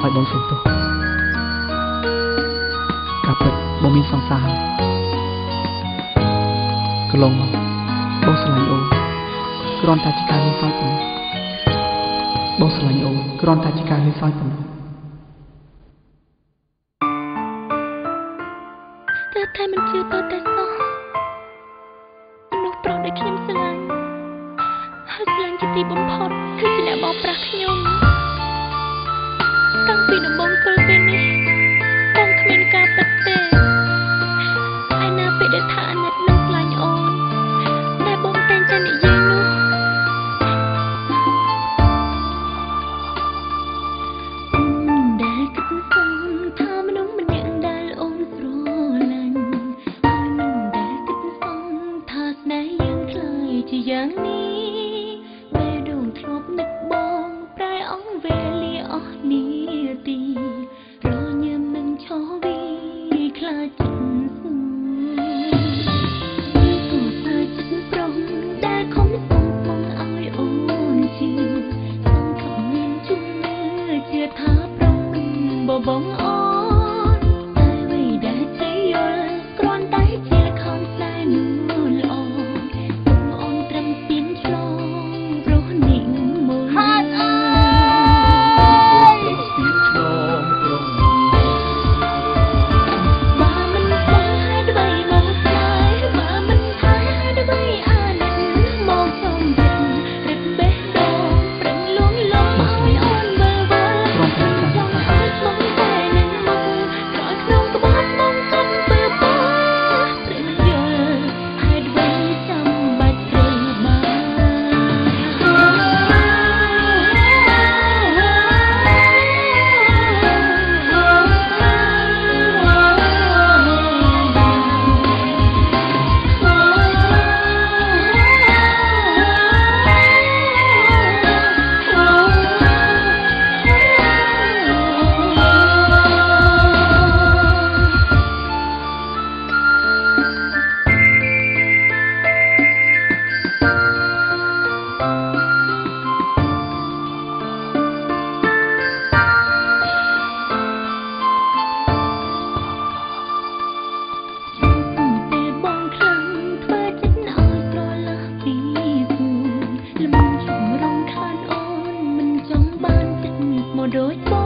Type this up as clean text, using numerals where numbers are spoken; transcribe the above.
ឲ្យបងសុំទោសការពិតបងមានសង្សារកន្លងមកបងស្រឡាញ់អូនគ្រាន់តែជាការលេងសើចប៉ុណ្ណោះបងស្រឡាញ់អូនគ្រាន់តែជាការលេងសើចប៉ុណ្ណោះតែតែមិនជឿតតែសោះមនុស្សប្រុសដែលខ្ញុំស្រឡាញ់ហើយស្រឡាញ់ជាទីបំផុតគឺជាអ្នកបោកប្រាស់ខ្ញុំតាំងពីដំបូងទល់ពេលនេះបងគ្មានការពិតទេឯណាពេលដែលថាអាណិតនិងស្រឡាញ់អូនតែបងតែងតែនិយាយនោះដែលគិតសងថាមនុស្សម្នាក់ដែលអូនស្រឡាញ់ហើយមិនដែលគិតសងថាស្នេហ៍យើងខ្លាយជាយ៉ាងនេះពេលដងធ្លាប់នឹកបងប្រែអង្វេលាអស់នាទីរញឹមនឹងឈរវីខ្លាចចិត្តស្ងគូស្នេហ៍ចិត្តប្រុងដែលខំសុំបងឲ្យអូនជឿសងខំមានជំនឿជឿថាប្រុងបបងអូនតែអ្វីដែលគេយល់គ្រាន់តែជាខំស្នេហ៍នោះល្អអូនត្រឹមពីនឆ្លងព្រោះនេះមួយហាត់អើយពីនឆ្លងព្រោះបើមិនបងហើយដើម្បីមកស្នេហ៍បើមិនហើយដើម្បីអាណិតមកសំចិត្តរឹតបេះដូងប្រឹងលួងលោមឲ្យអូនមើលវល់ចង់ឲ្យស្មងតែនឹងមកក្រោយក្នុងក្បួនបងកាន់ពើពើព្រឹងយល់ហេតុអ្វីចាំបាច់ត្រូវបានពេលបងខ្លាំងធ្វើចិត្តឲ្យស្រឡះពីគូលំជំរំខានអូនមិនចង់បានចិត្តមកដូចបង